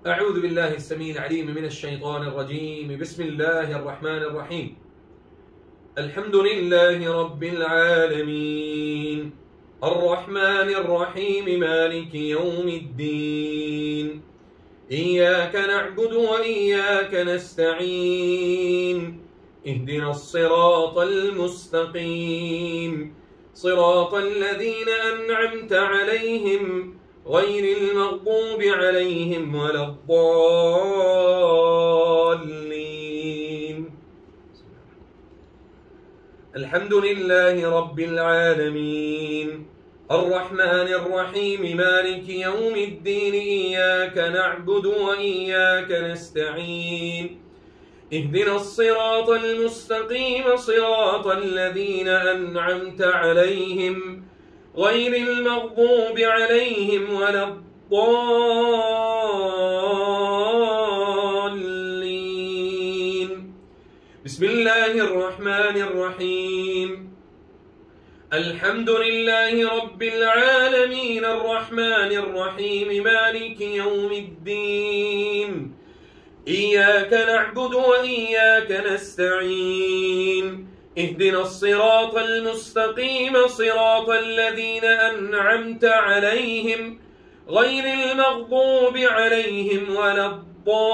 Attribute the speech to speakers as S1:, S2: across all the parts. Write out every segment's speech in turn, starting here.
S1: أعوذ بالله السميع العليم من الشيطان الرجيم. بسم الله الرحمن الرحيم. الحمد لله رب العالمين الرحمن الرحيم مالك يوم الدين. إياك نعبد وإياك نستعين. اهدنا الصراط المستقيم صراط الذين أنعمت عليهم غير المغضوب عليهم ولا الضالين. الحمد لله رب العالمين الرحمن الرحيم مالك يوم الدين. إياك نعبد وإياك نستعين. اهدنا الصراط المستقيم صراط الذين أنعمت عليهم غير المغضوب عليهم ولا الضالين. بسم الله الرحمن الرحيم. الحمد لله رب العالمين الرحمن الرحيم مالك يوم الدين. إياك نعبد وإياك نستعين. اهدنا الصراط المستقيم صراط الذين أنعمت عليهم غير المغضوب عليهم ولا الضالين.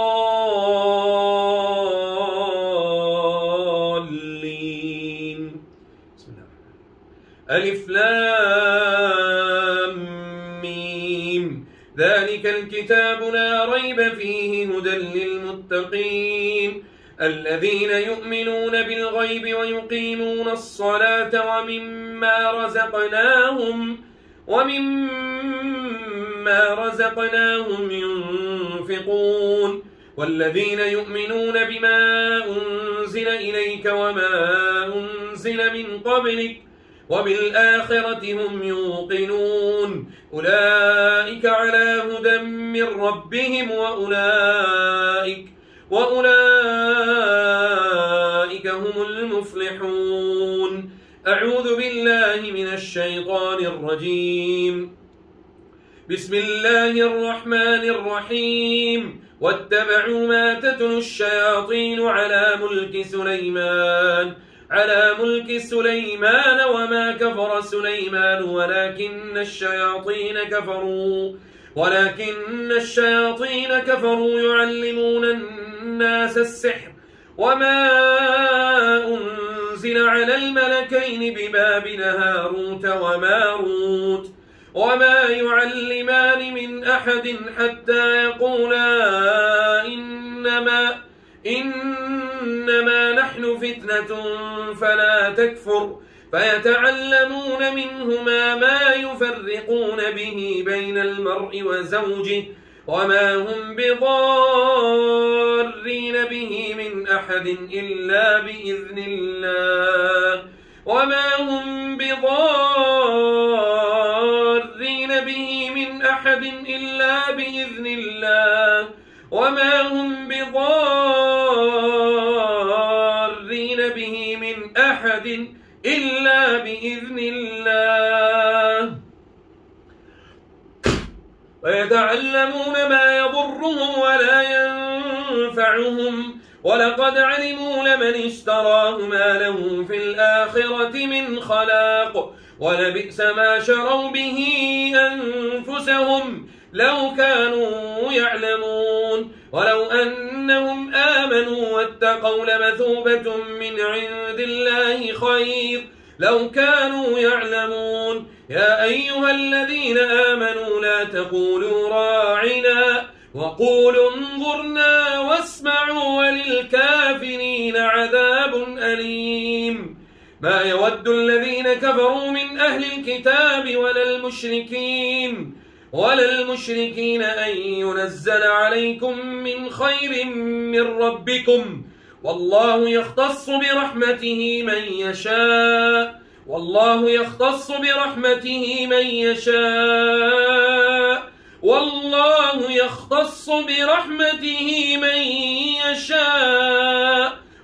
S1: ألف لام ميم. ذلك الكتاب لا ريب فيه هدى للمتقين الذين يؤمنون بالغيب ويقيمون الصلاة ومما رزقناهم ينفقون والذين يؤمنون بما أنزل إليك وما أنزل من قبلك وبالآخرة هم يوقنون. أولئك على هدى من ربهم وأولئك هم المفلحون. أعوذ بالله من الشيطان الرجيم. بسم الله الرحمن الرحيم. واتبعوا ما تتلو الشياطين على ملك سليمان وما كفر سليمان ولكن الشياطين كفروا يعلمون الناس السحر وما أنزل على الملكين ببابل هاروت وماروت وما يعلمان من أحد حتى يقولا إنما نحن فتنة فلا تكفر فيتعلمون منهما ما يفرقون به بين المرء وزوجه وما هم بضارين به من أحد إلا بإذن الله ويتعلمون ما يضرهم ولا ينفعهم ولقد علموا لمن اشتراه ما له في الآخرة من خلاق ولبئس ما شروا به أنفسهم لو كانوا يعلمون. ولو أنهم آمنوا واتقوا لمثوبة من عند الله خير لو كانوا يعلمون. يا أيها الذين آمنوا لا تقولوا راعنا وقولوا انظرنا واسمعوا وللكافرين عذاب أليم. ما يود الذين كفروا من أهل الكتاب ولا المشركين أن ينزل عليكم من خير من ربكم والله يختص برحمته من يشاء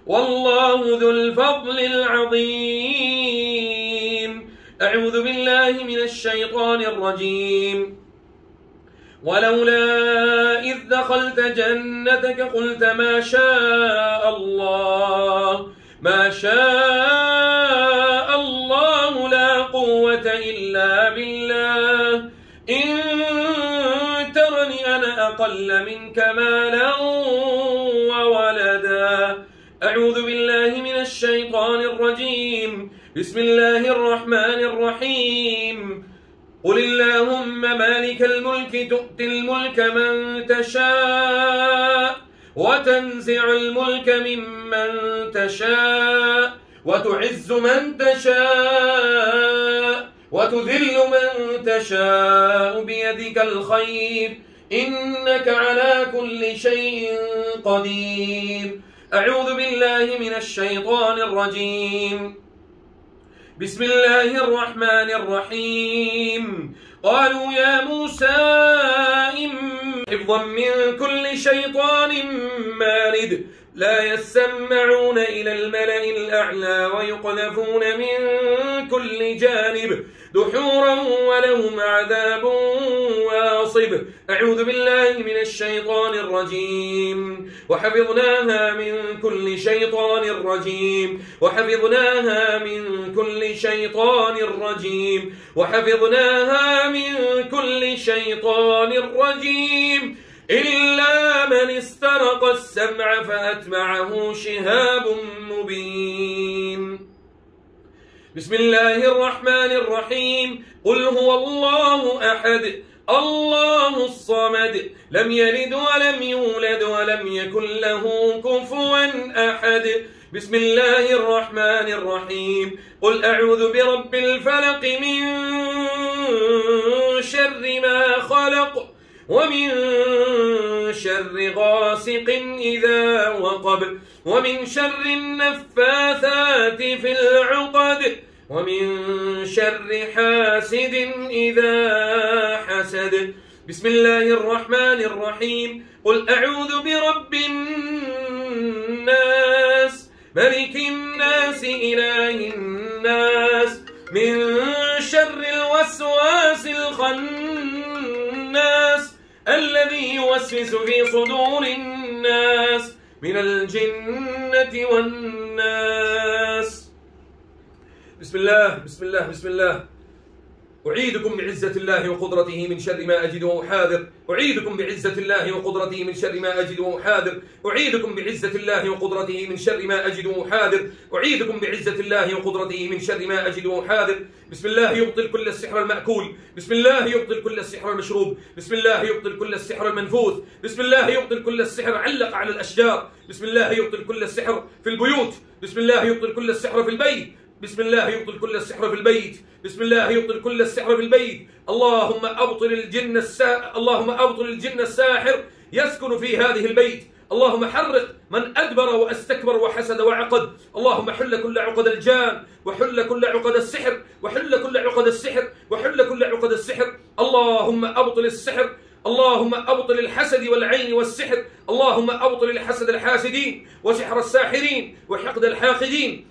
S1: والله ذو الفضل العظيم. أعوذ بالله من الشيطان الرجيم. ولولا إذ دخلت جنتك قلت ما شاء الله ما شاء الله لا قوة إلا بالله إن ترني أنا أقل منك مالا وولدا. أعوذ بالله من الشيطان الرجيم. بسم الله الرحمن الرحيم. قل اللهم مالك الملك تؤتي الملك من تشاء وتنزع الملك ممن تشاء وتعز من تشاء وتذل من تشاء بيدك الخير إنك على كل شيء قدير. أعوذ بالله من الشيطان الرجيم. بسم الله الرحمن الرحيم. قالوا يا موسى حفظا من كل شيطان مارد لا يسمعون إلى الملأ الأعلى ويقذفون من كل جانب دحورا ولهم عذاب واصب. أعوذ بالله من الشيطان الرجيم. وحفظناها من كل شيطان رجيم وحفظناها من كل شيطان رجيم وحفظناها من كل شيطان رجيم إلا من استرق السمع فأتبعه شهاب مبين. بسم الله الرحمن الرحيم. قل هو الله أحد الله الصمد لم يلد ولم يولد ولم يكن له كفوا أحد. بسم الله الرحمن الرحيم. قل أعوذ برب الفلق من شر ما خلق ومن شر غاسق إذا وقب ومن شر النفاثات في العقد ومن شر حاسد إذا حسد. بسم الله الرحمن الرحيم. قل أعوذ برب الناس ملك الناس إله الناس من شر الوسواس الخناس الذي يوسوس في صدور الناس من الجنة والناس. بسم الله بسم الله بسم الله. أعيدكم بعزة الله وقدرته من شر ما أجد وأحاذر. أعيدكم بعزة الله وقدرته من شر ما أجد وأحاذر. أعيدكم بعزة الله وقدرته من شر ما أجد وأحاذر. أعيدكم بعزة الله وقدرته من شر ما أجد وأحاذر. بسم الله يبطل كل السحر المأكول. بسم الله يبطل كل السحر المشروب. بسم الله يبطل كل السحر المنفوذ. بسم الله يبطل كل السحر علق على الأشجار. بسم الله يبطل كل السحر في البيوت. بسم الله يبطل كل السحر في البيت. بسم الله يبطل كل السحر في البيت. بسم الله يبطل كل السحر في البيت. اللهم أبطل الجن الساحر يسكن في هذه البيت. اللهم حرق من أدبر وأستكبر وحسد وعقد. اللهم حل كل عقد الجان وحل كل عقد السحر وحل كل عقد السحر وحل كل عقد السحر. اللهم أبطل السحر. اللهم أبطل الحسد والعين والسحر. اللهم أبطل الحسد الحاسدين وسحر الساحرين وحقد الحاقدين.